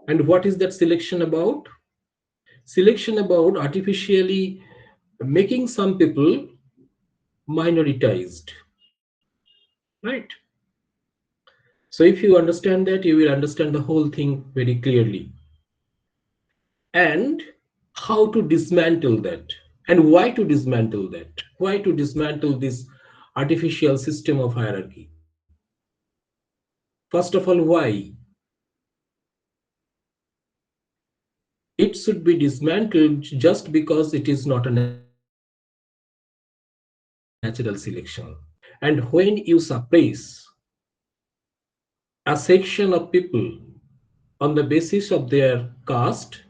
And what is that selection about? Selection about artificially making some people minoritized, right? So if you understand that, you will understand the whole thing very clearly. And how to dismantle that, and why to dismantle that, why to dismantle this artificial system of hierarchy. First of all, why? It should be dismantled just because it is not a natural selection. And when you suppress a section of people on the basis of their caste,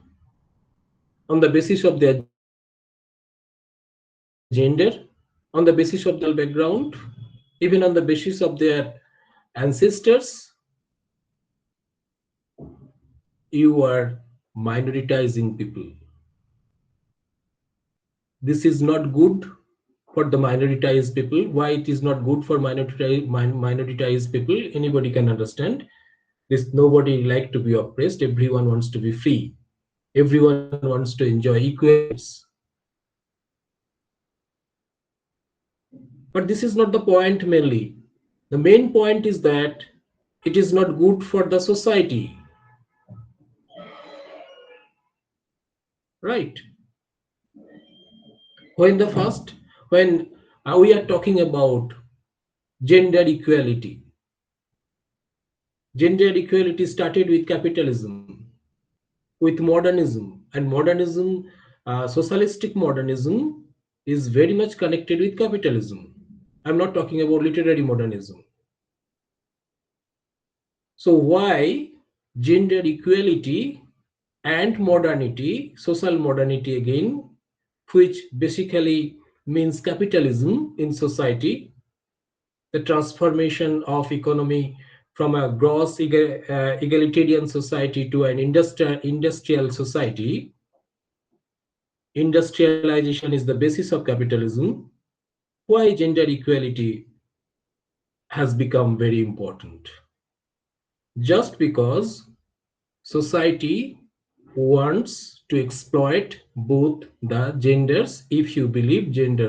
on the basis of their gender, on the basis of their social background, even on the basis of their ancestors, you are minoritizing people. This is not good for the minoritized people. Why it is not good for minoritized people? Anybody can understand. This nobody like to be oppressed. Everyone wants to be free. Everyone wants to enjoy equal rights. But this is not the point mainly. The main point is that it is not good for the society, right? When the first, when we are talking about gender equality, gender equality started with capitalism, with modernism, and modernism, socialistic modernism, is very much connected with capitalism. I'm not talking about literary modernism. So why gender equality and modernity, social modernity again, which basically means capitalism in society, the transformation of economy from a gross egalitarian society to an industrial society. Industrialization is the basis of capitalism. Why gender equality has become very important? Just because society wants to exploit both the genders, if you believe gender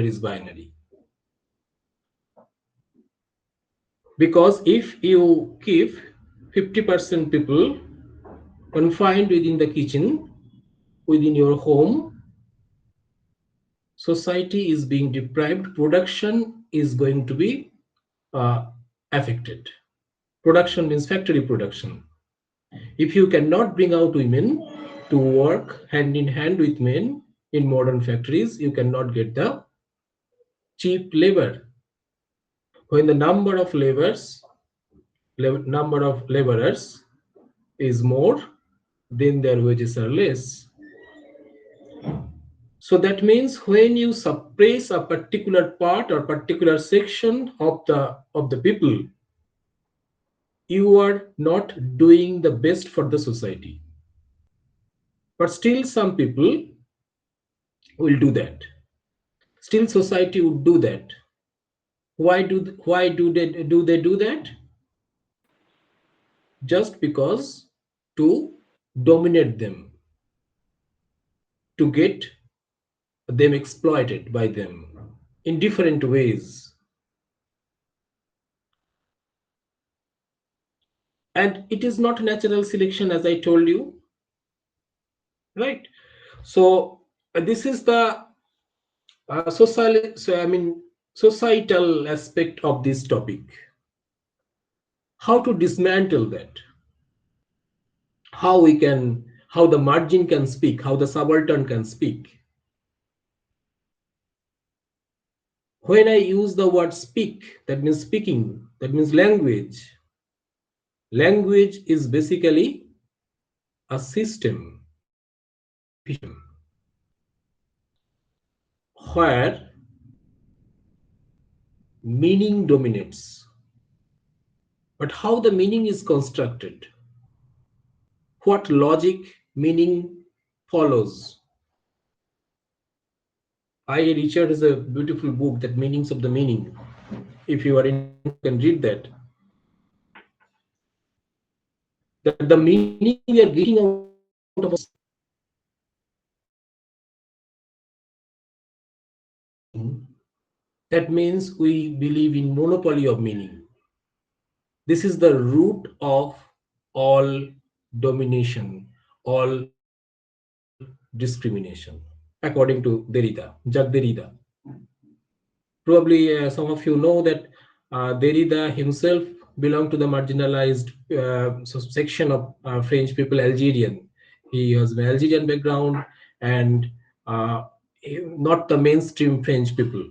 is binary. Because if you keep 50% people confined within the kitchen, within your home, society is being deprived, production is going to be uh, affected. Production means factory production. If you cannot bring out women to work hand in hand with men in modern factories, you cannot get the cheap labor. When the number of laborers is more, then their wages are less. So that means when you suppress a particular part or particular section of the people, you are not doing the best for the society. But still some people will do that. Still society would do that. Why do they do that? Just because to dominate them, to get them exploited by them in different ways. And it is not natural selection, as I told you, right? So this is the societal aspect of this topic. How to dismantle that? How the margin can speak, how the subaltern can speak. When I use the word speak, that means speaking, that means language. Language is basically a system, artificial, where meaning dominates. But how the meaning is constructed, what logic meaning follows. I. Richard has a beautiful book, that Meanings of the Meaning. If you are interested, you can read that. that the meaning we are getting out of a that means we believe in monopoly of meaning. This is the root of all domination, all discrimination, according to Derrida, Jacques Derrida. Probably some of you know that Derrida himself belonged to the marginalized section of French people, Algerian. He has an Algerian background and uh, not the mainstream French people.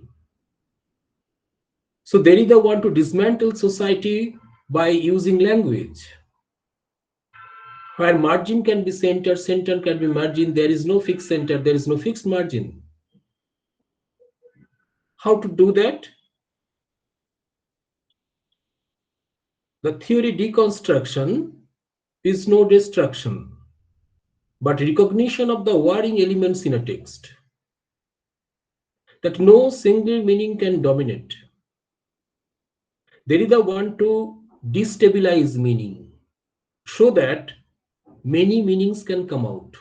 So Derrida want to dismantle society by using language. Where margin can be center, center can be margin, there is no fixed center, there is no fixed margin. How to do that? The theory deconstruction is no destruction, but recognition of the warring elements in a text. That no single meaning can dominate. Derrida want to destabilize meaning, so that many meanings can come out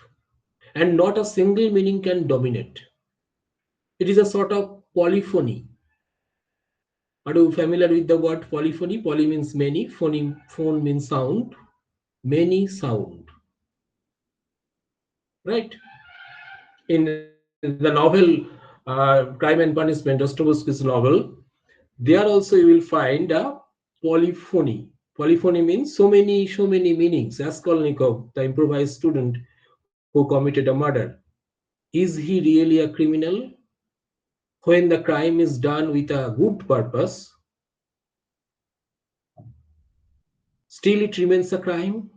and not a single meaning can dominate. It is a sort of polyphony. Are you familiar with the word polyphony? Poly means many, phone means sound, many sound, right? In the novel Crime and Punishment, Dostoevsky's novel, there also you will find a polyphony. Polyphony means so many meanings. Raskolnikov, the improvised student who committed a murder, is he really a criminal? When the crime is done with a good purpose, still it remains a crime.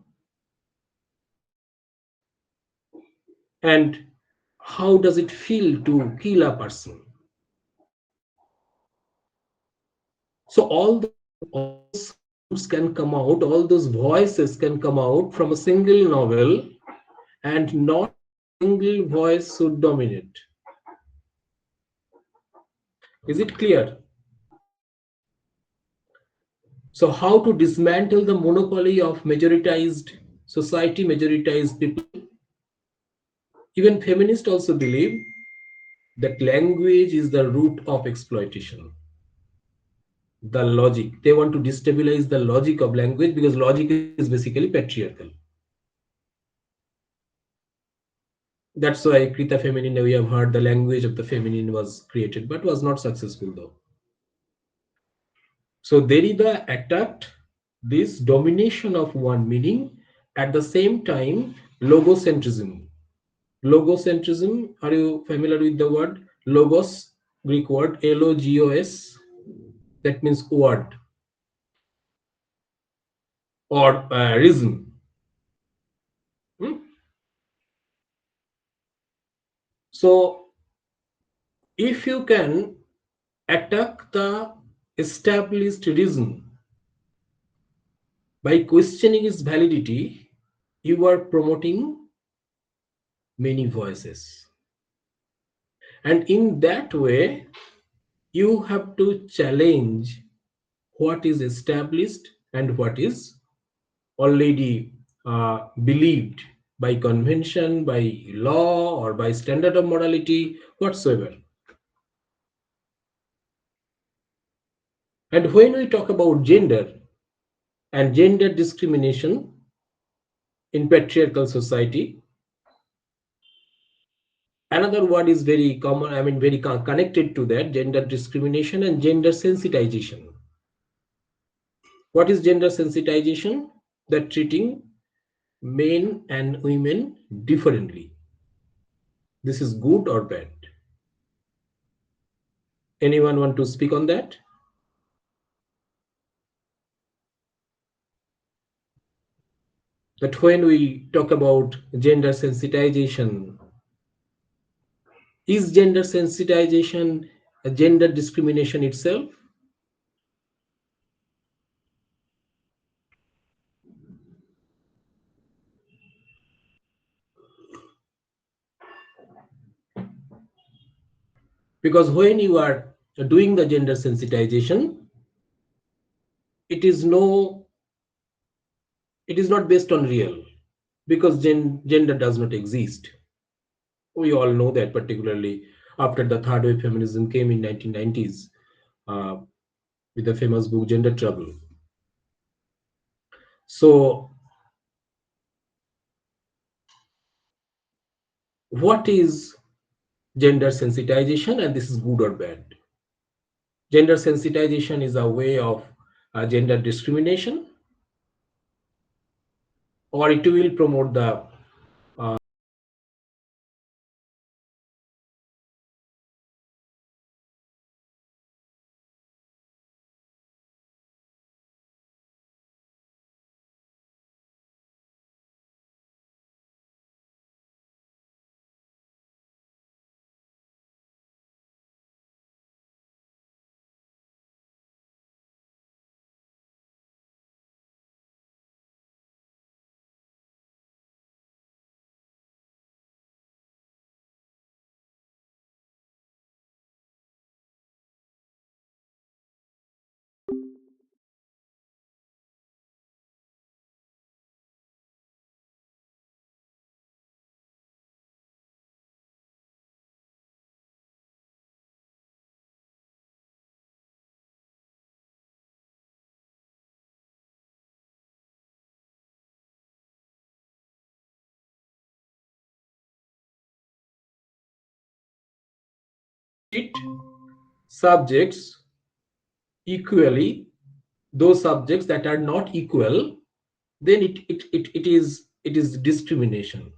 And how does it feel to kill a person? So all those sounds can come out, all those voices can come out from a single novel, and not a single voice should dominate. Is it clear? So how to dismantle the monopoly of majoritized society, majoritized people? Even feminists also believe that language is the root of exploitation. The logic. They want to destabilize the logic of language because logic is basically patriarchal. That's why Krita Feminine, we have heard the language of the feminine was created, but was not successful though. So Derrida attacked this domination of one meaning, at the same time logocentrism. Logocentrism, are you familiar with the word? Logos, Greek word, Logos, that means word or reason. Hmm? So if you can attack the established reason by questioning its validity, you are promoting many voices. And in that way, you have to challenge what is established and what is already believed by convention, by law, or by standard of morality, whatsoever. And when we talk about gender and gender discrimination in patriarchal society, another word is very common, I mean, very connected to that, gender discrimination and gender sensitization. What is gender sensitization? That treating men and women differently. This is good or bad? Anyone want to speak on that? That when we talk about gender sensitization, is gender sensitization a gender discrimination itself? Because when you are doing the gender sensitization, it is no it is not based on real, because gender does not exist. We all know that, particularly after the third wave feminism came in 1990s, uh, with the famous book Gender Trouble. So what is gender sensitization, and this is good or bad? Gender sensitization is a way of gender discrimination, or it will promote the treat subjects equally, those subjects that are not equal, then it is discrimination,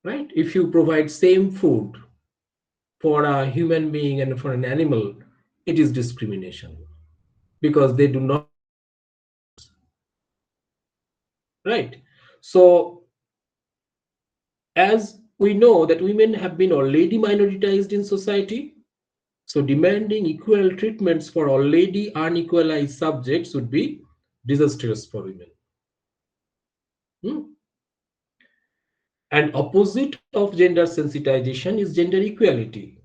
right? If you provide same food for a human being and for an animal, it is discrimination, because they do not, right? So as we know that women have been already minoritized in society, so demanding equal treatments for already unequalized subjects would be disastrous for women. Hmm? And opposite of gender sensitization is gender equality.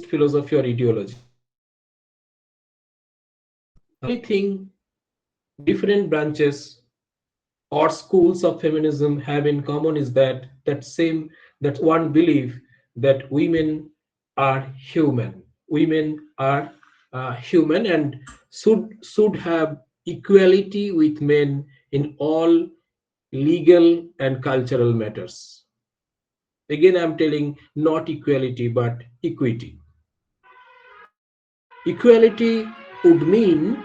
Philosophy or ideology. Only thing different branches or schools of feminism have in common is that one belief that women are human. Women are human and should have equality with men in all legal and cultural matters. Again, I'm telling not equality but equity. Equality would mean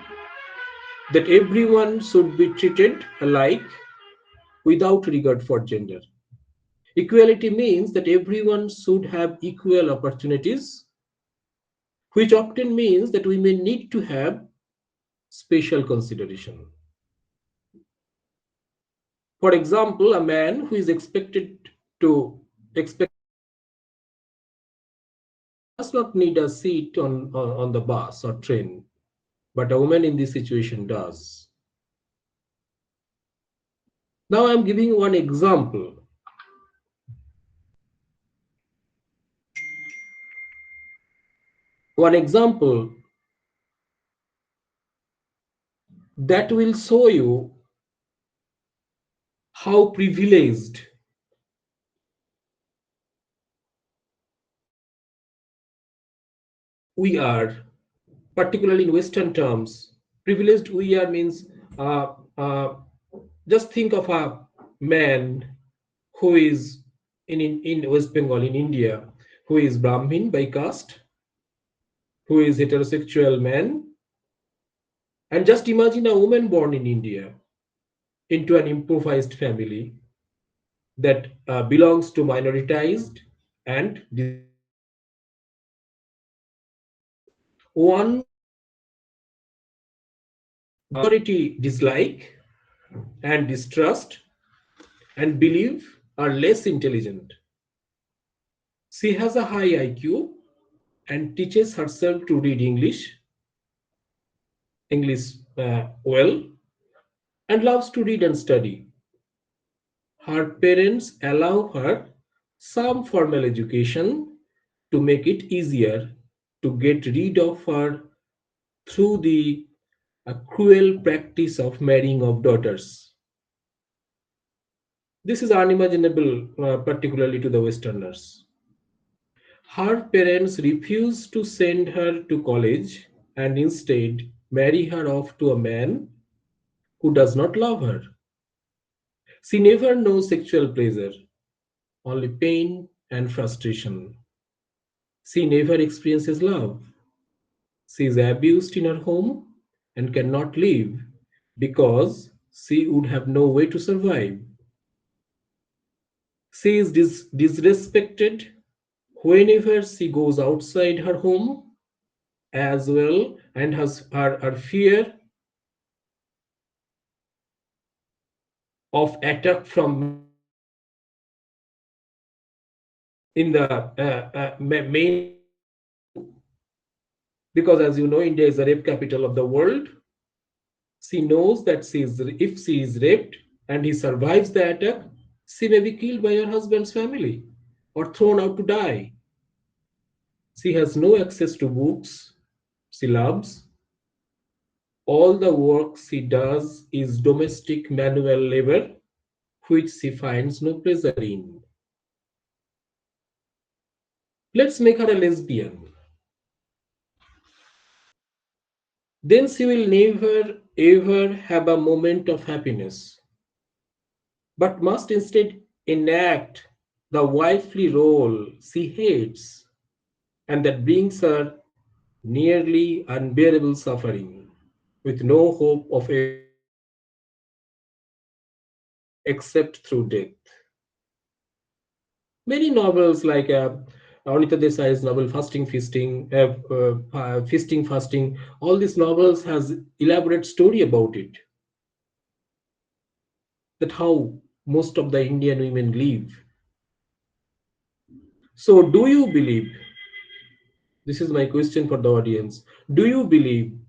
that everyone should be treated alike without regard for gender. Equality means that everyone should have equal opportunities, which often means that women need to have special consideration. For example, a man who is expect does not need a seat on the bus or train, but a woman in this situation does. Now I'm giving one example. One example that will show you how privileged we are, particularly in Western terms. Privileged we are means, uh, uh, just think of a man who is in West Bengal, in India, who is Brahmin by caste, who is heterosexual man, and just imagine a woman born in India into an improvised family that belongs to minoritized and one minority dislike and distrust and believe are less intelligent. She has a high IQ and teaches herself to read English well, and loves to read and study. Her parents allow her some formal education to make it easier to get rid of her through the a cruel practice of marrying of daughters. This is unimaginable, particularly to the Westerners. Her parents refused to send her to college and instead marry her off to a man who does not love her. She never knows sexual pleasure, only pain and frustration. She never experiences love. She is abused in her home and cannot leave because she would have no way to survive. She is disrespected whenever she goes outside her home as well, and has her fear of attack from men in the main, because as you know, India is the rape capital of the world. She knows that if she is raped and he survives the attack, she may be killed by her husband's family or thrown out to die. She has no access to books she loves. All the work she does is domestic manual labor, which she finds no pleasure in. Let's make her a lesbian. Then she will never ever have a moment of happiness, but must instead enact the wifely role she hates, and that brings her nearly unbearable suffering, with no hope of ever becoming happy except through death. Many novels like Anita Desai's novel Feasting, Fasting, all these novels has elaborate story about it, that how most of the Indian women live. So do you believe, this is my question for the audience, do you believe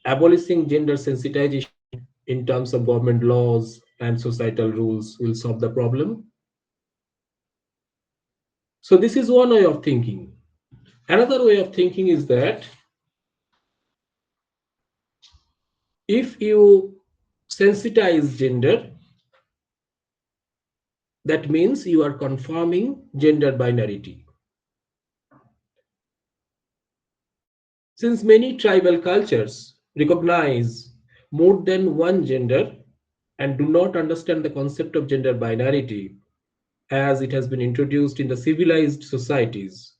abolishing gender sensitization in terms of government laws and societal rules will solve the problem? So this is one way of thinking. Another way of thinking is that if you sensitize gender, that means you are confirming gender binarity. Since many tribal cultures recognize more than one gender and do not understand the concept of gender binarity as it has been introduced in the civilized societies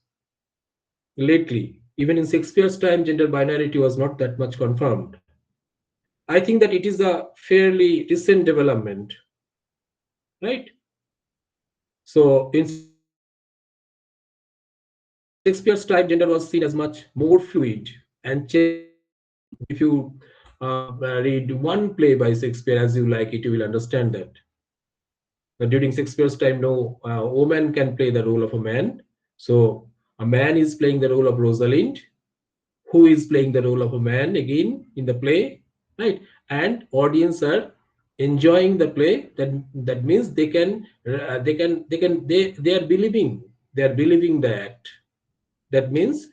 lately, even in Shakespeare's time, gender binarity was not that much confirmed. I think that it is a fairly recent development, right? So in Shakespeare's time, gender was seen as much more fluid and changeable. If you read one play by Shakespeare as you like it, you will understand that during Shakespeare's time, no woman can play the role of a man. So a man is playing the role of Rosalind, who is playing the role of a man again in the play, right? And audience are enjoying the play. That means they are believing the act. That means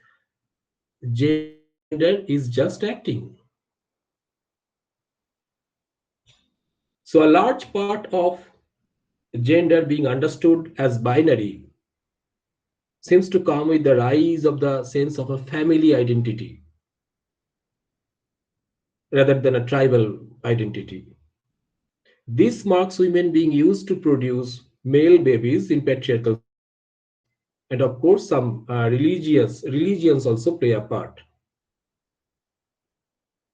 gender is just acting. So a large part of gender being understood as binary seems to come with the rise of the sense of a family identity rather than a tribal identity. This marks women being used to produce male babies in patriarchal societies. And of course, some religions also play a part.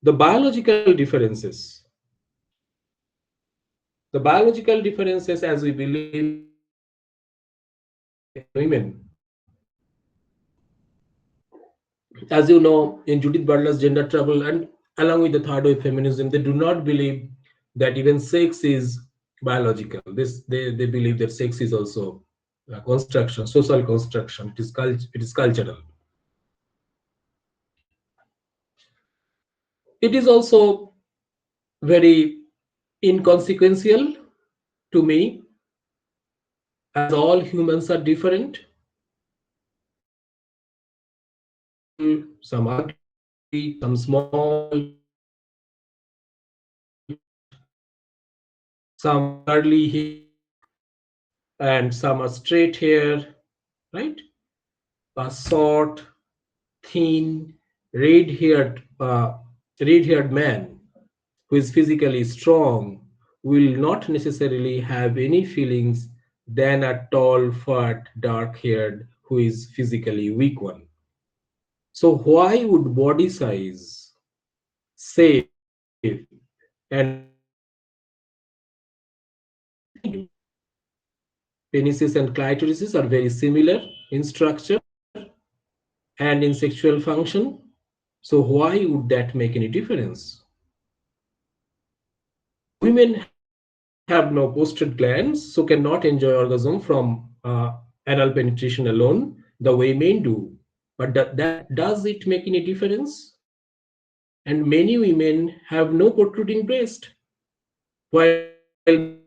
The biological differences. The biological differences, as we believe, women. As you know, in Judith Butler's Gender Trouble and along with the third wave feminism, they do not believe that even sex is biological. They believe that sex is also a construction, social construction. It is cultural. It is also very inconsequential to me, as all humans are different. Some people, some argue that some small some curly hair, and some are straight hair, right? A short, thin, red-haired man who is physically strong will not necessarily have any feelings than a tall, fat, dark-haired who is physically weak one. So why would body size, shape, and penises and clitorises are very similar in structure and in sexual function. So why would that make any difference? Women have no posted glands, so cannot enjoy orgasm from anal penetration alone the way men do. But does it make any difference? And many women have no protruding breast, while men do.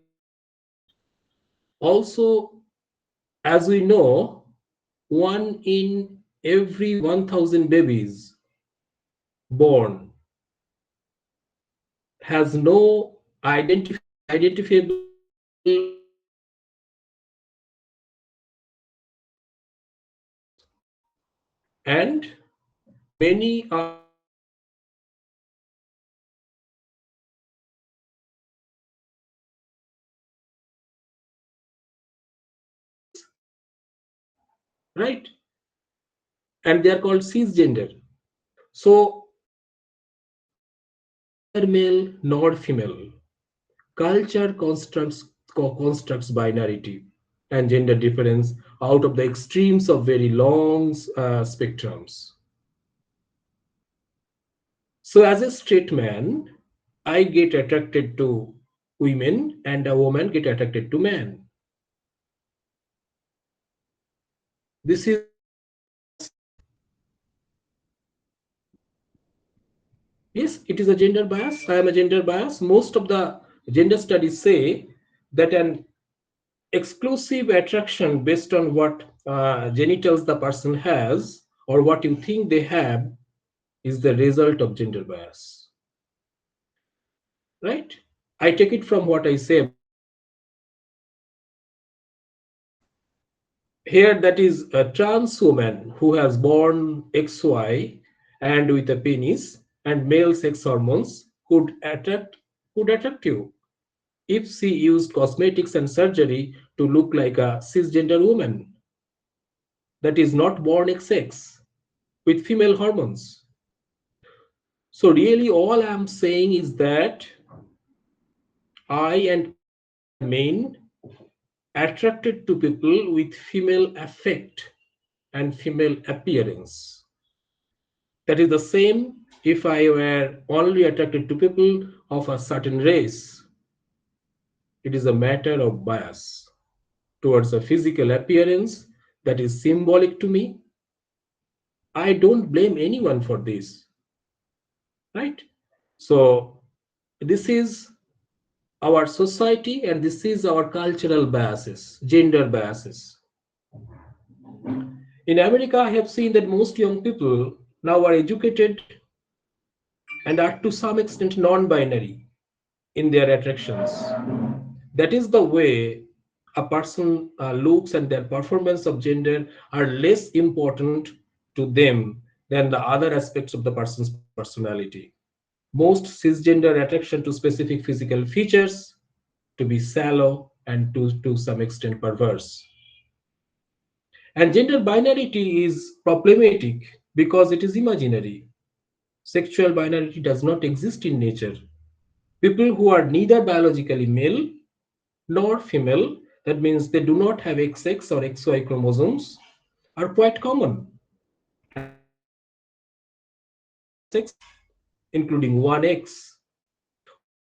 Also, as we know, 1 in every 1,000 babies born has no identifiable and many are right, and they are called cisgender. So neither male nor female. Culture constructs binarity and gender difference out of the extremes of very long spectrums. So as a straight man, I get attracted to women and a woman get attracted to men. This is yes, it is a gender bias. I am a gender bias. Most of the gender studies say that an exclusive attraction based on what genitals the person has or what you think they have is the result of gender bias, right? I take it from what I say about here, that is a trans woman who has born XY and with a penis and male sex hormones could attract you if she used cosmetics and surgery to look like a cisgender woman that is not born XX with female hormones. So really all I'm saying is that I and men attracted to people with female affect and female appearance. That is the same if I were only attracted to people of a certain race. It is a matter of bias towards a physical appearance that is symbolic to me. I don't blame anyone for this, right? So this is our society and this is our cultural biases, gender biases. In America, I have seen that most young people now are educated and are to some extent non-binary in their attractions. That is the way a person looks, and their performance of gender are less important to them than the other aspects of the person's personality. Most cisgender attraction to specific physical features to be shallow and to some extent perverse. And gender binarity is problematic because it is imaginary. Sexual binarity does not exist in nature. People who are neither biologically male nor female, that means they do not have XX or XY chromosomes, are quite common. And there are sex, including 1X.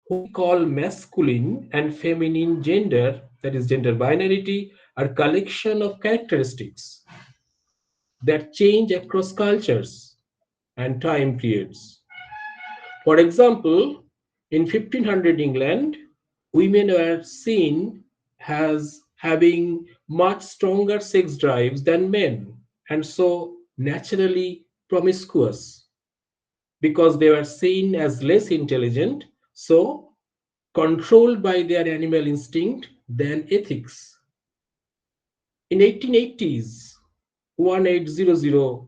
What we call masculine and feminine gender, that is gender binarity, are collection of characteristics that change across cultures and time periods. For example, in 1500 England, women were seen as having much stronger sex drives than men, and so naturally promiscuous because they were seen as less intelligent, so controlled by their animal instinct than ethics. In 1880s, 1800,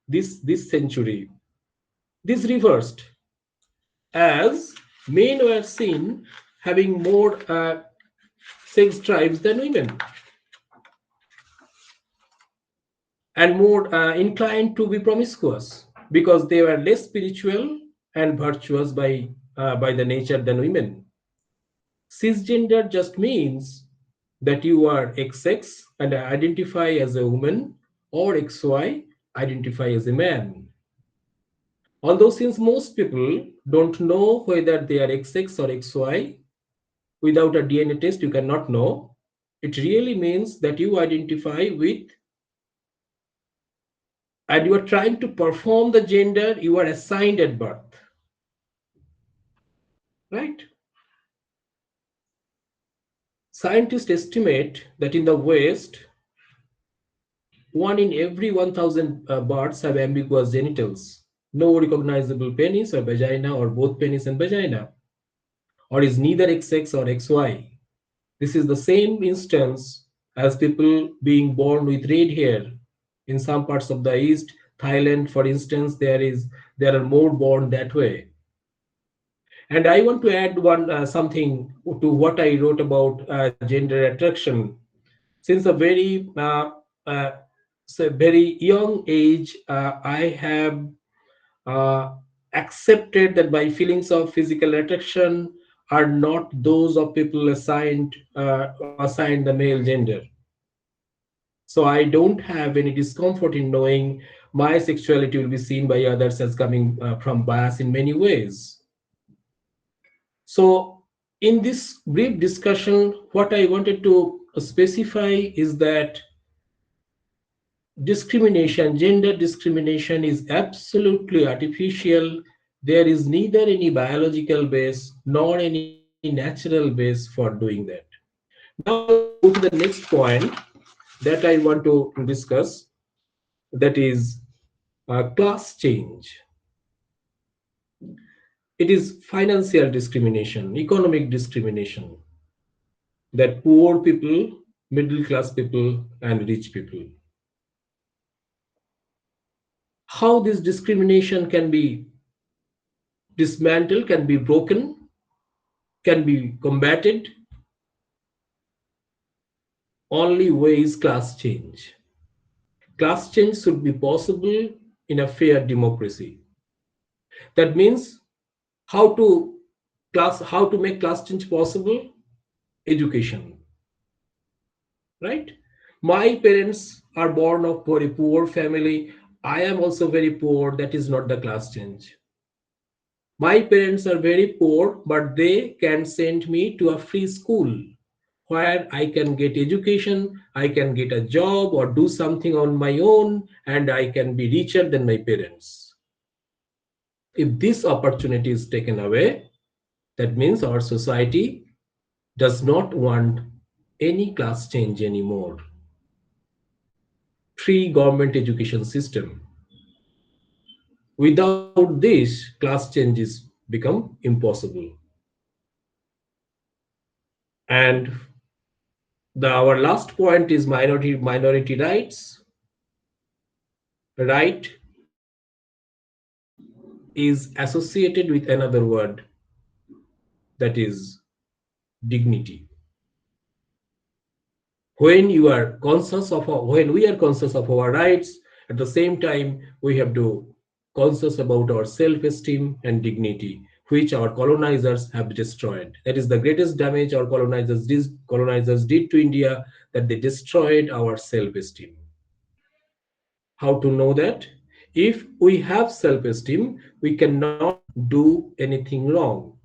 this century, this reversed as men were seen having more sex drives than women and more inclined to be promiscuous because they were less spiritual and virtuous by the nature than women. Cisgender just means that you are XX and identify as a woman, or XY identify as a man. Although since most people don't know whether they are XX or XY, without a DNA test you cannot know, it really means that you identify with and you are trying to perform the gender you are assigned at birth, right? Scientists estimate that in the West, one in every 1,000 birds have ambiguous genitals, no recognizable penis or vagina, or both penis and vagina, or is neither XX or XY. This is the same instance as people being born with red hair. In some parts of the East, Thailand, for instance, there are more born that way. And I want to add one something to what I wrote about gender attraction. Since a uh, very young age, I have uh, accepted that my feelings of physical attraction are not those of people assigned the male gender. So I don't have any discomfort in knowing my sexuality will be seen by others as coming from bias in many ways. So, in this brief discussion, what I wanted to specify is that discrimination, gender discrimination, is absolutely artificial. There is neither any biological base nor any natural base for doing that. Now, I want to go to the next point that I want to discuss, that is class change. It is financial discrimination, economic discrimination, that poor people, middle class people, and rich people. How this discrimination can be dismantled, can be broken, can be combated, only way is class change. Class change should be possible in a fair democracy. That means how to how to make class change possible? Education, right? My parents are born of very poor family. I am also very poor. That is not the class change. My parents are very poor, but they can send me to a free school where I can get education, I can get a job or do something on my own, and I can be richer than my parents. If this opportunity is taken away, that means our society does not want any class change anymore. Free government education system. Without this, class changes become impossible. And our last point is minority rights. Right is associated with another word, that is dignity. When you are conscious of when we are conscious of our rights, at the same time we have to conscious about our self-esteem and dignity, which our colonizers have destroyed. That is the greatest damage our colonizers did to India, that they destroyed our self-esteem. How to know that? If we have self-esteem, we cannot do anything wrong.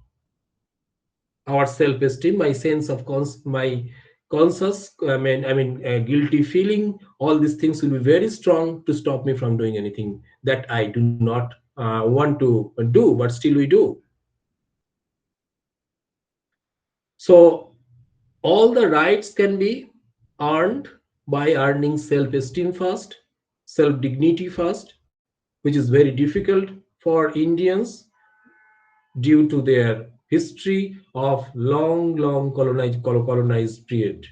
Our self-esteem, my sense of my conscious, guilty feeling, all these things will be very strong to stop me from doing anything that I do not want to do, but still we do. So all the rights can be earned by earning self-esteem first, self-dignity first, which is very difficult. for Indians due to their history of long colonized period.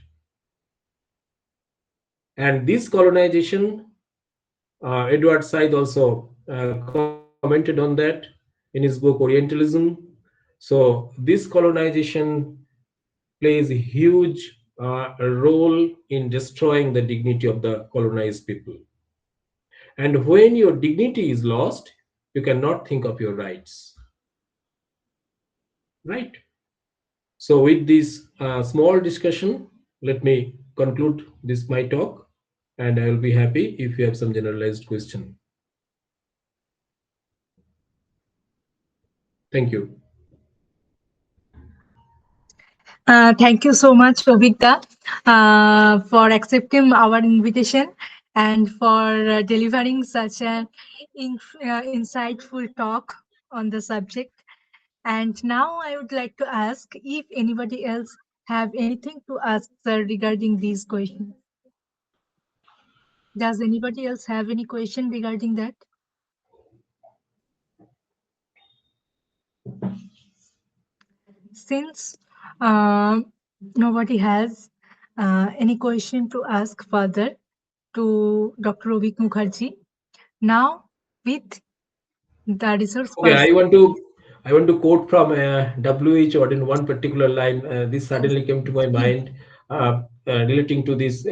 And this colonization, Edward Said also commented on that in his book Orientalism. So this colonization plays a huge role in destroying the dignity of the colonized people. And when your dignity is lost, you cannot think of your rights, right? So with this small discussion, let me conclude this my talk, and I will be happy if you have some generalized question. Thank you. Thank you so much, Abhikda, for accepting our invitation and for delivering such an insightful talk on the subject. And now I would like to ask if anybody else have anything to ask, sir, regarding these questions. Does anybody else have any question regarding that? Since nobody has any question to ask further to Dr. Abhik Mukherjee, now with the resource Okay, person. I want to quote from WHO in one particular line. This suddenly came to my mind relating to this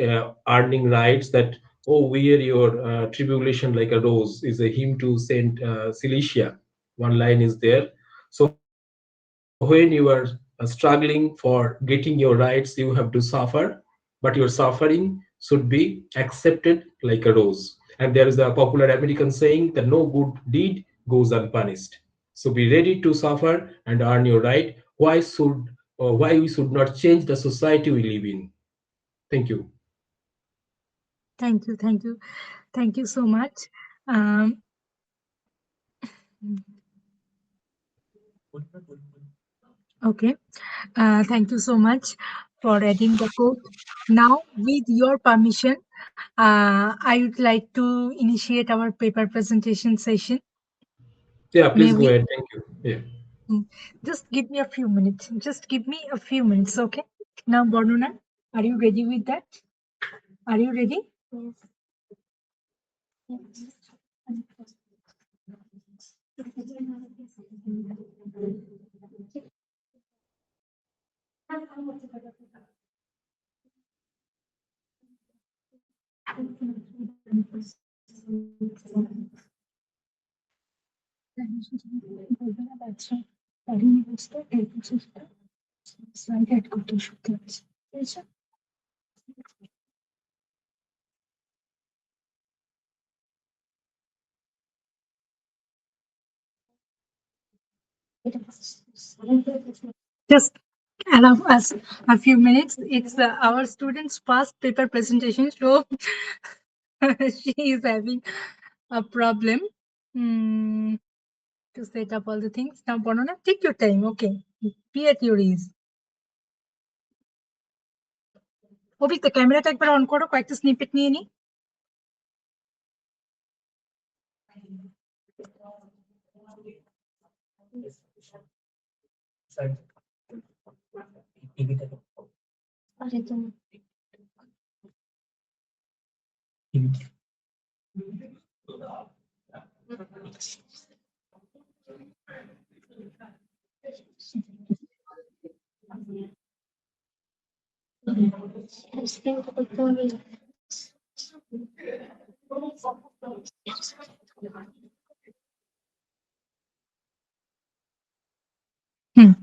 earning rights. That oh, wear your tribulation like a rose is a hymn to Saint Cilicia. One line is there. So when you are struggling for getting your rights, you have to suffer, but your suffering should be accepted like a rose. And there is a popular American saying that no good deed goes unpunished. So be ready to suffer and earn your right. Why we should not change the society we live in? Thank you. Thank you, thank you, thank you so much. Um, okay, thank you so much for adding the quote. Now, with your permission, I would like to initiate our paper presentation session. Yeah, May please go we? ahead. Thank you. Yeah. Just give me a few minutes. Just give me a few minutes, okay? Now, Bornuna, are you ready with that? Are you ready? Just allow us a few minutes. It's our students' first paper presentation, so she is having a problem to set up all the things. Now, Banana, take your time, okay? Be at your ease. Abhik তো ক্যামেরাটা একবার on করো, কয়েকটা snippet নিয়ে নি।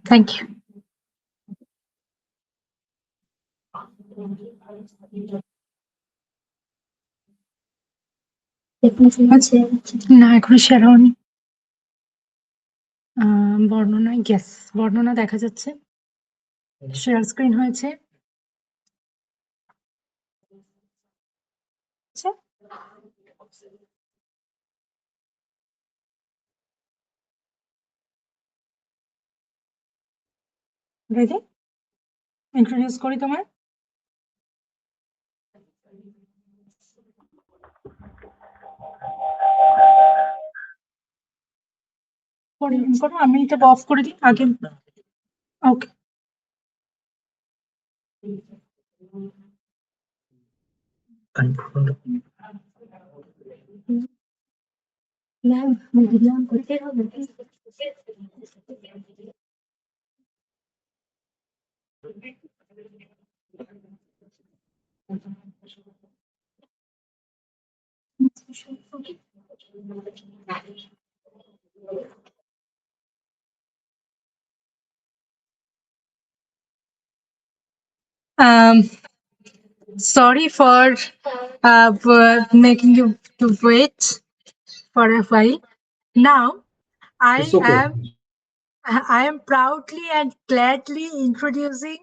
Thank you. না এখনো share হয়নি। বর্ণনা, ইয়েস, বর্ণনা দেখা যাচ্ছে, শেয়ার স্ক্রিন হয়েছে। রেডি? ইন্ট্রোডিউস করি তোমার। করে করো, আমি এটা অফ করে দিই আগে। ওকে। Um, Sorry for making you to wait for a while. Now, I It's okay. am I am proudly and gladly introducing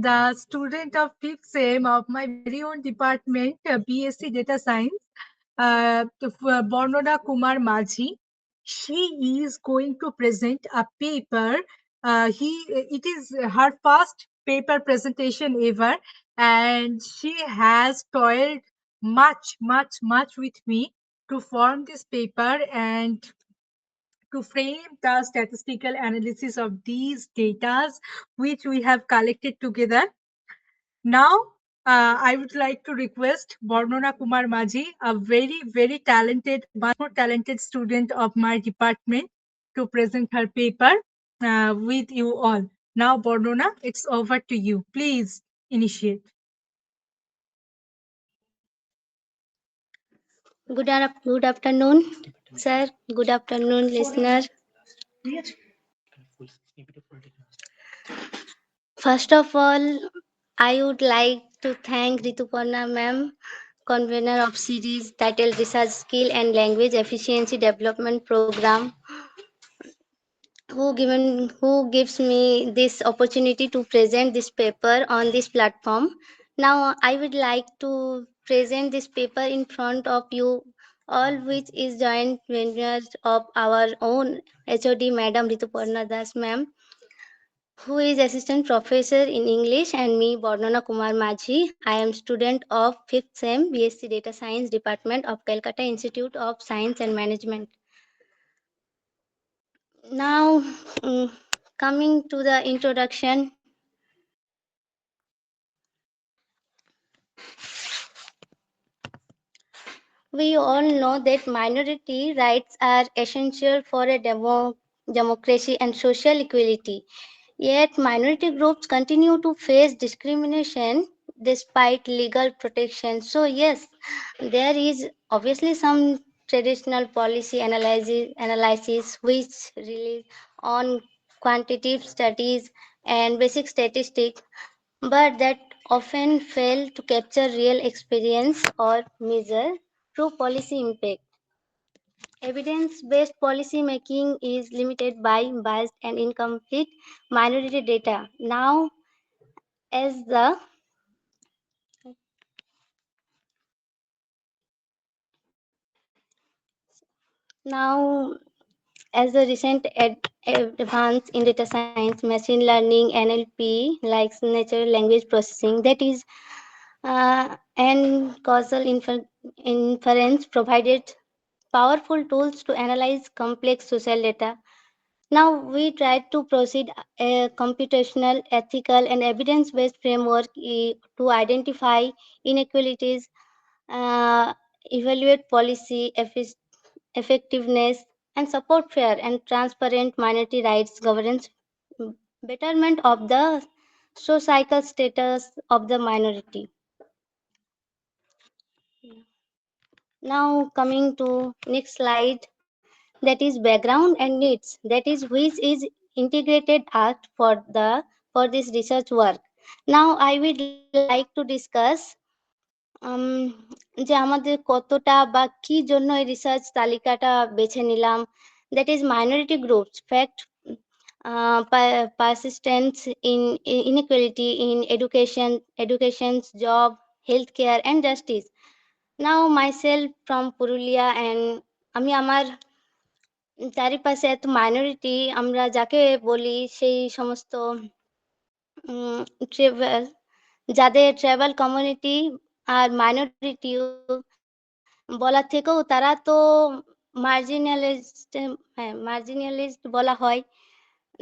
the student of fifth sem of my very own department, B.Sc Data Science, Bornoda Kumar Majhi. She is going to present a paper. It is her first paper presentation ever, and she has toiled much with me to form this paper and to frame the statistical analysis of these data which we have collected together. Now, I would like to request Bornona Kumar Maji, a very talented, much more talented student of my department, to present her paper with you all. Now, Bornona, it's over to you. Please initiate. Good afternoon, sir. Good afternoon, listener. First of all, I would like to thank Rituparna ma'am, convener of series titled Research Skill and Language Efficiency Development Program, who gives me this opportunity to present this paper on this platform. Now I would like to present this paper in front of you all, which is joint venture of our own HOD Madam Rituparna Das ma'am, who is assistant professor in English, and me, Bornona Kumar Majhi. I am student of 5th SEM B.Sc Data Science Department of Calcutta Institute of Science and Management. Now, coming to the introduction, we all know that minority rights are essential for a democracy and social equality. Yet, minority groups continue to face discrimination despite legal protection. So, yes, there is obviously some traditional policy analysis which rely on quantitative studies and basic statistics, but that often fail to capture real experience or measure true policy impact. Evidence-based policy making is limited by biased and incomplete minority data. As the now as the recent advance in data science, machine learning, NLP, like natural language processing, that is, and causal inference provided powerful tools to analyze complex social data. Now we try to proceed a computational, ethical, and evidence-based framework to identify inequalities, uh, evaluate policy effectiveness, and support fair and transparent minority rights governance, betterment of the socio-cycle status of the minority. Now coming to next slide, that is background and needs, that is which is integrated art for this research work. Now I would like to discuss যে আমাদের কতটা বা কি জন্য এই research তালিকাটা বেছে নিলাম, that is minority groups fact, persistence in inequality in education, job, healthcare and justice. Now myself from Purulia, and আমি আমার চারিপাশে এত মাইনরিটি আমরা যাকে বলি সেই সমস্ত ট্রাভেল, যাদের ট্রাভেল কমিউনিটি আর মাইনরিটিও বলার থেকেও তারা তো marginalized marginalized বলা হয়,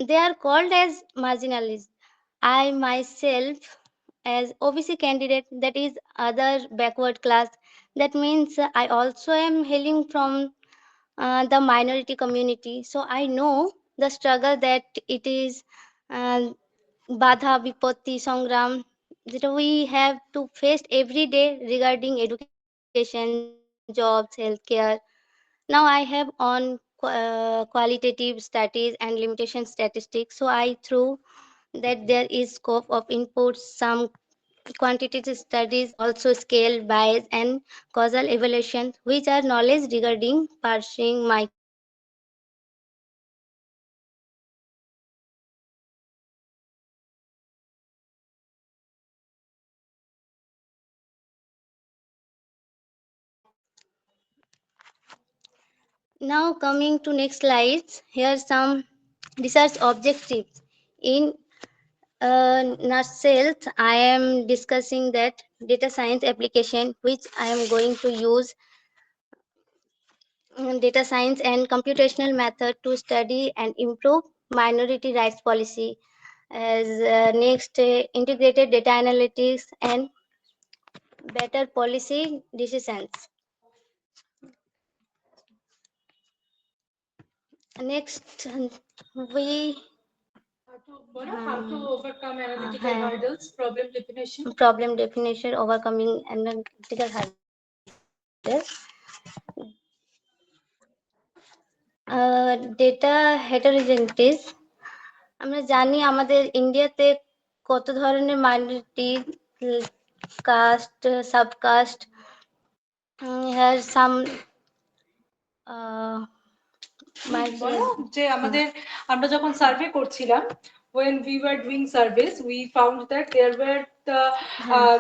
they are called as marginalized. I myself as OBC candidate, that is other backward class, that means I also am hailing from the minority community, so I know the struggle that it is, uh, badha vipatti sangram, that we have to face every day regarding education, jobs, healthcare. Now I have on qualitative studies and limitation statistics, so I through that there is scope of inputs, some quantitative studies, also scale, bias, and causal evaluation, which are knowledge regarding parsing, Now coming to next slides, here are some research objectives. In nutshell, I am discussing that data science application, which I am going to use data science and computational method to study and improve minority rights policy. As next, integrated data analytics and better policy decisions. Next, we How to overcome analytical হ্যাঁ, hurdles, problem definition. problem definition, overcoming analytical hurdles. Data heterogeneities, আমরা জানি আমাদের ইন্ডিয়াতে কত ধরনের minority, caste, subcaste, হ্যার সাম বলো যে আমাদের আমরা যখন সার্ভে করছিলাম, when we were doing surveys we found that there were the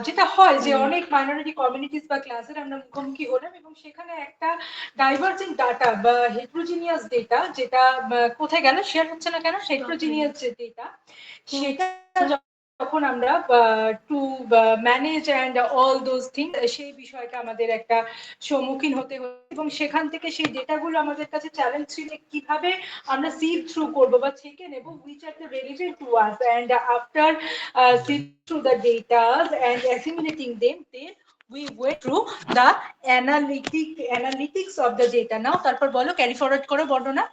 যেটা হয় যে অনেক মাইনরিটি কমিউনিটিস বা ক্লাসের আমরা মুখোমুখি হলাম এবং সেখানে একটা ডাইভার্জেন্ট ডাটা বা হেটেরোজিনিয়াস ডেটা, যেটা কোথায় গেল, শেয়ার হচ্ছে না কেন, হেটেরোজিনিয়াস যে ডেটা, সেটা যখন আমরা to manage and all those things, সেই বিষয়টা আমাদের একটা সম্মুখীন হতে হচ্ছে এবং সেখান থেকে সেই ডেটাগুলো আমাদের কাছে চ্যালেঞ্জ ছিল কিভাবে আমরা সিড থ্রু করবো বা ছেকে নেব which are the relevant to us, and after sift through the data and assimilating them, then we went through the analytics of the data. now তারপর বলো ক্যারি ফরওয়ার্ড করো বর্ণনা।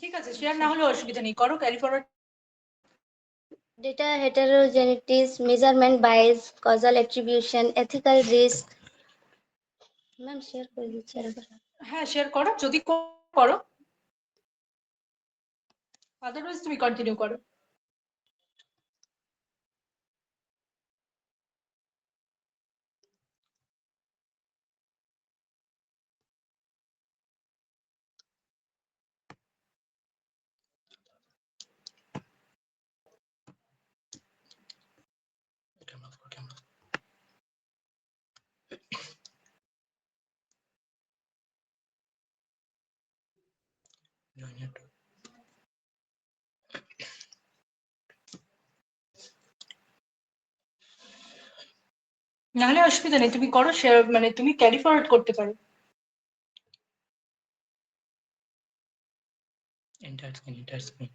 ঠিক আছে, শেয়ার না হলে অসুবিধা নেই, করো carry forward. Data heterogeneities, measurement bias, causal attribution, ethical risk. Ma'am share করে দিচ্ছি একবার। হ্যাঁ শেয়ার করো, যদি করো, আদারওয়াইজ তুমি কন্টিনিউ করো। নাহলে অসুবিধা নেই, তুমি করো শেয়ার, মানে তুমি ক্যারি ফরওয়ার্ড করতে পারো। এন্টার স্ক্রিন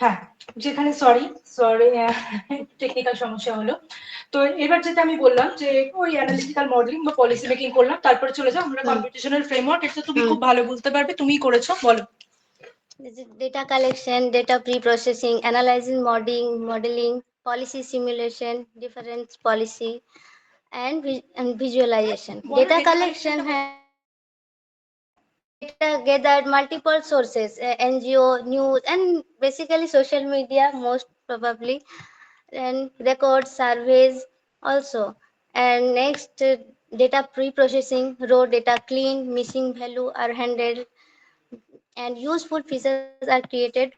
হ্যাঁ, যেখানে সরি টেকনিক্যাল সমস্যা হলো। তো এবার যেটা আমি বললাম যে ওই অ্যানালিটিক্যাল মডেলিং বা পলিসি মেকিং করলাম, তারপরে চলে যাও আমরা কম্পিউটেশনাল ফ্রেমওয়ার্ক, এটা তুমি খুব ভালো বুঝতে পারবে, তুমিই করেছো, বলো। Data collection, data pre-processing, analyzing, modeling, policy simulation, difference policy, and visualization. Data collection has data gathered multiple sources, NGO, news, and basically social media most probably, and records, surveys also. And next, data pre-processing, raw data clean, missing value are handled, and useful features are created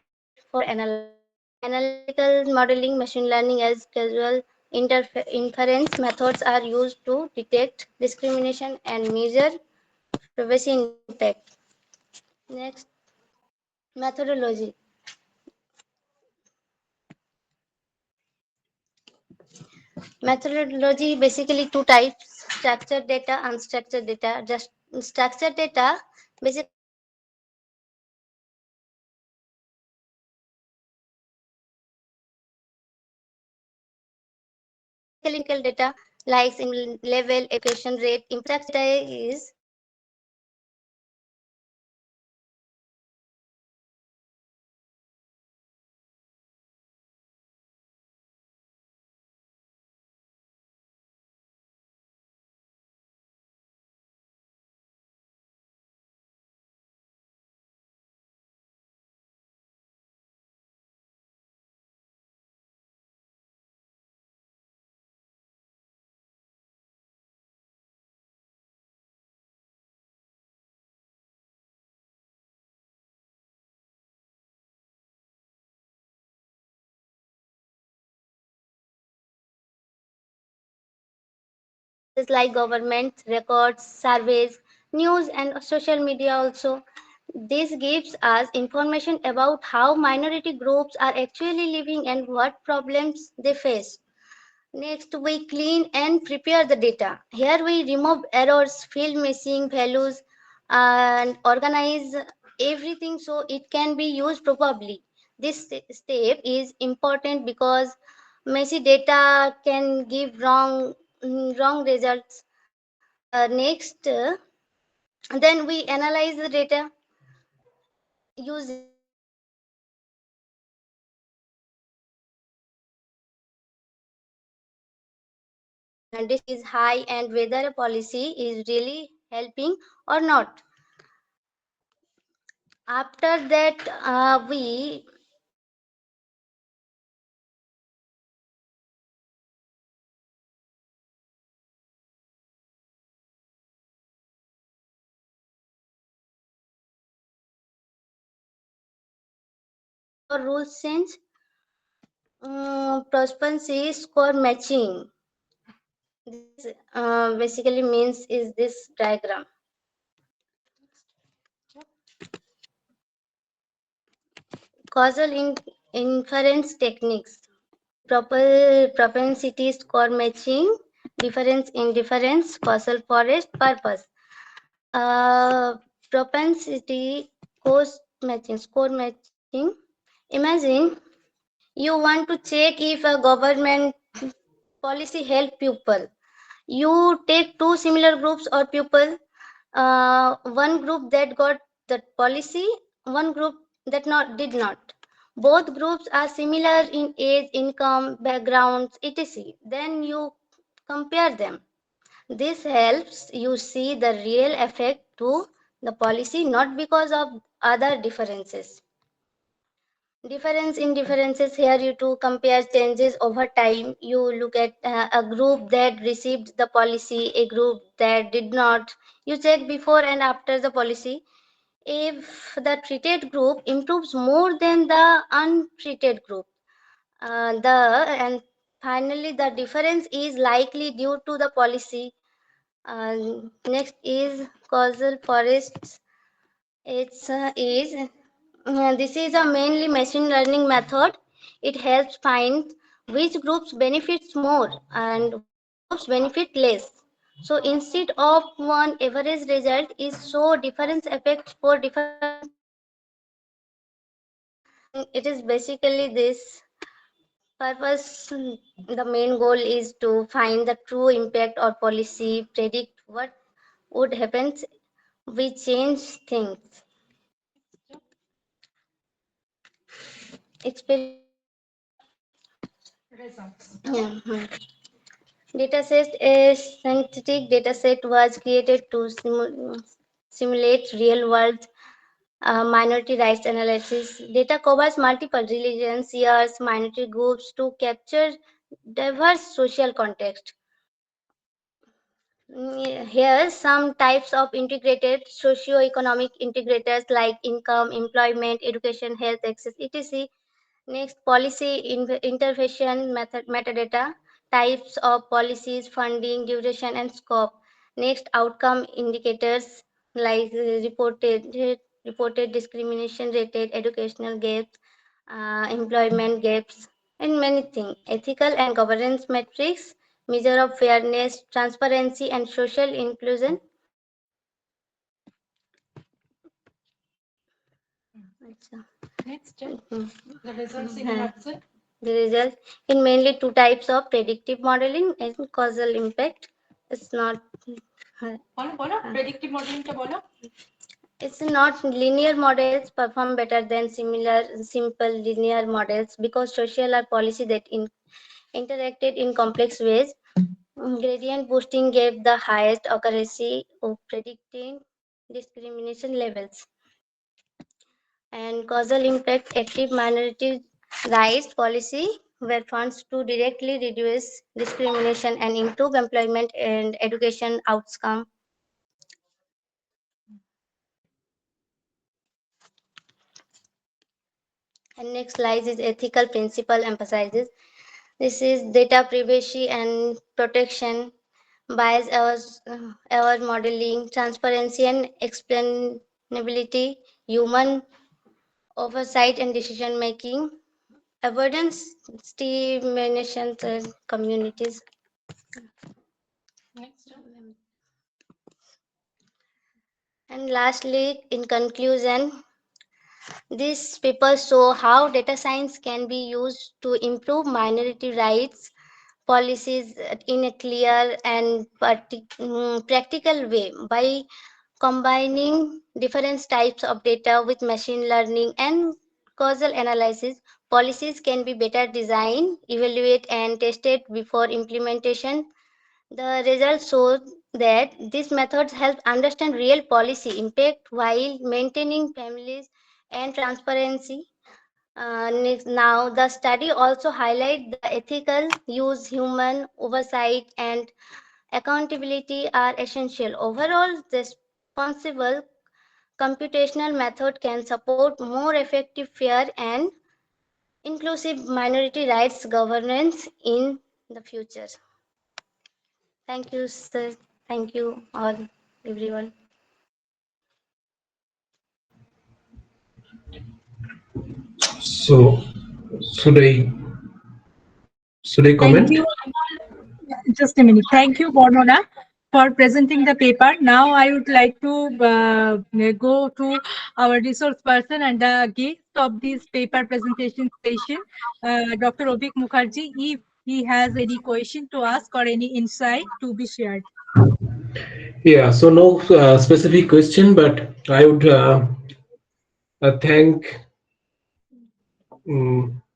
for analysis. Analytical modeling, machine learning as casual Inference methods are used to detect discrimination and measure privacy impact. Next, methodology. Methodology basically two types: structured data, unstructured data. Just structured data basically means is clinical data like in level, education rate. Unstructured data is sources like government records, surveys, news, and social media also. This gives us information about how minority groups are actually living and what problems they face. Next, we clean and prepare the data. Here we remove errors, fill missing values, and organize everything so it can be used properly. This step is important because messy data can give wrong results. Next, then we analyze the data using is high and whether a policy is really helping or not. After that, we for rules change, propensity score matching. This basically means is this diagram. Causal inference techniques. Proper propensity score matching, difference in difference, causal forest purpose. Uh, Propensity cost matching, score matching. Imagine you want to check if a government policy help people. You take two similar groups or people, one group that got that policy, one group that not did not. Both groups are similar in age, income, backgrounds, etc. Then you compare them. This helps you see the real effect to the policy, not because of other differences. Difference in differences, here you to compare changes over time. You look at a group that received the policy, a group that did not. You check before and after the policy. If the treated group improves more than the untreated group, the and finally the difference is likely due to the policy. Next is causal forests. This is a mainly machine learning method. It helps find which groups benefits more and which groups benefit less. So instead of one average result is so difference effects for different it is basically this purpose. The main goal is to find the true impact or policy, predict what would happen. We change things. Yeah. Dataset, a synthetic dataset was created to simulate real-world minority rights analysis. Data covers multiple religions, years, minority groups to capture diverse social context. Here, some types of integrated socio-economic integrators like income, employment, education, health access, etc. Next, policy intervention metadata. types of policies, funding, duration, and scope. Next, outcome indicators like reported discrimination rated, educational gaps, employment gaps, and many things. Ethical and governance metrics, measure of fairness, transparency, and social inclusion. Next, Mhm. the results in Mhm. action. The result in mainly two types of predictive modeling and causal impact. It's not. Predictive modeling টা বলো. It's not linear models perform better than similar simple linear models because social or policy that interacted in complex ways. Gradient boosting gave the highest accuracy of predicting discrimination levels. And causal impact active minority rights policy were funds to directly reduce discrimination and improve employment and education outcome. And next slide is ethical principle emphasizes. This is data privacy and protection, bias our modeling, transparency and explainability, human oversight and decision making, avoidance, discrimination, and communities. Next. And lastly, in conclusion, these papers show how data science can be used to improve minority rights policies in a clear and practical way by combining different types of data with machine learning and causal analysis. Policies can be better designed, evaluated, and tested before implementation. The results show that these methods help understand real policy impact while maintaining families and transparency. Now, the study also highlight the ethical use, human oversight, and accountability are essential. Overall, responsible computational method can support more effective, fair, and inclusive minority rights governance in the future. Thank you, sir. Thank you all, everyone. So, should I should I Thank comment? you. Just a minute. Thank you, Bornona, for presenting the paper. Now I would like to go to our resource person and the guest of this paper presentation session, Dr. Abhik Mukherjee, if he has any question to ask or any insight to be shared. Yeah. So no specific question, but I would thank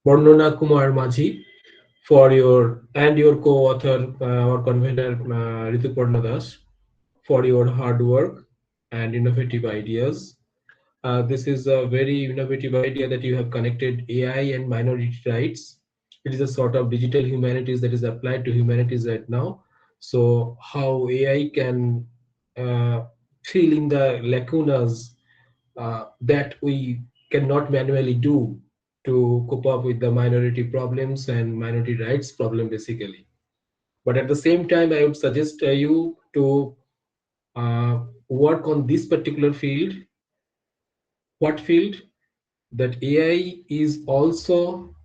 Barnona Kumar Majhi for your and your co-author or convener Rituparna Das for your hard work and innovative ideas. This is a very innovative idea that you have connected AI and minority rights. It is a sort of digital humanities that is applied to humanities right now. So how AI can fill in the lacunas that we cannot manually do to cope up with the minority problems and minority rights problem basically. But at the same time, I would suggest you to work on this particular field. What field? That AI is also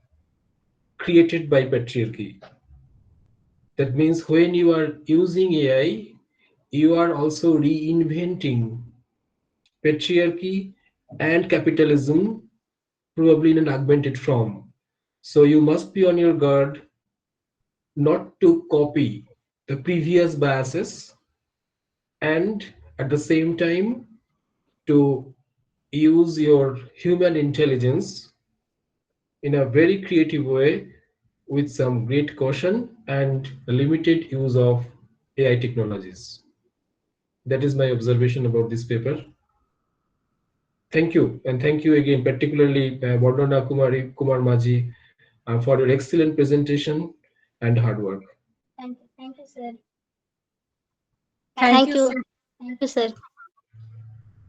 created by patriarchy. That means when you are using AI, you are also reinventing patriarchy and capitalism, probably in an augmented form. So you must be on your guard not to copy the previous biases and at the same time to use your human intelligence in a very creative way with some great caution and limited use of AI technologies. That is my observation about this paper. Thank you, and thank you again, particularly Vardhana Kumar Maji, for your excellent presentation and hard work. Thank you, sir. Thank Thank you, you. sir. Thank you, sir.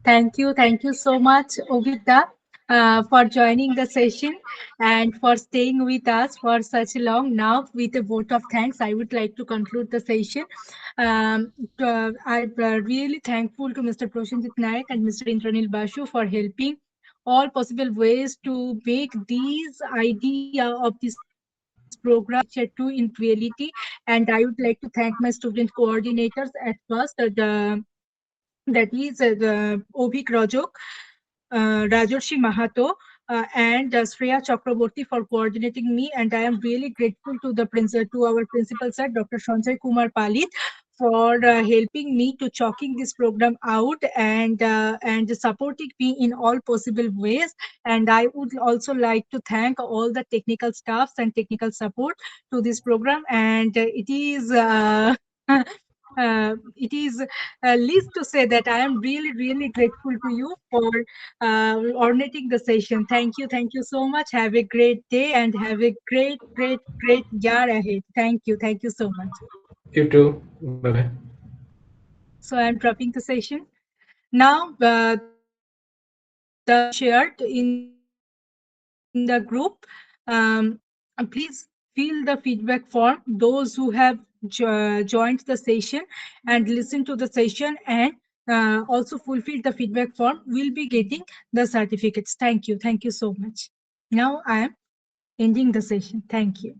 Thank you so much, Obida. for joining the session and for staying with us for such long. Now, with a vote of thanks, I would like to conclude the session. I'm really thankful to Mr. Prosenjit Naik and Mr. Indranil Basu for helping all possible ways to make these idea of this program to in reality. And I would like to thank my student coordinators at first, that is Abhik Rajok, Rajarshi Mahato, and Shreya Chakraborty for coordinating me. And I am really grateful to to our principal sir, Dr. Sanjay Kumar Palit, for helping me to chalking this program out and supporting me in all possible ways. And I would also like to thank all the technical staffs and technical support to this program. And it is. It is least to say that I am really, really grateful to you for ordinating the session. Thank you so much. Have a great day and have a great, great, great year ahead. Thank you so much. You too. Bye bye. So I'm dropping the session. Now, the session will be shared in the group. Please fill the feedback form. Those who have joined the session and listened to the session and also fulfilled the feedback form will be getting the certificates. Thank you. Thank you so much. Now I am ending the session. Thank you.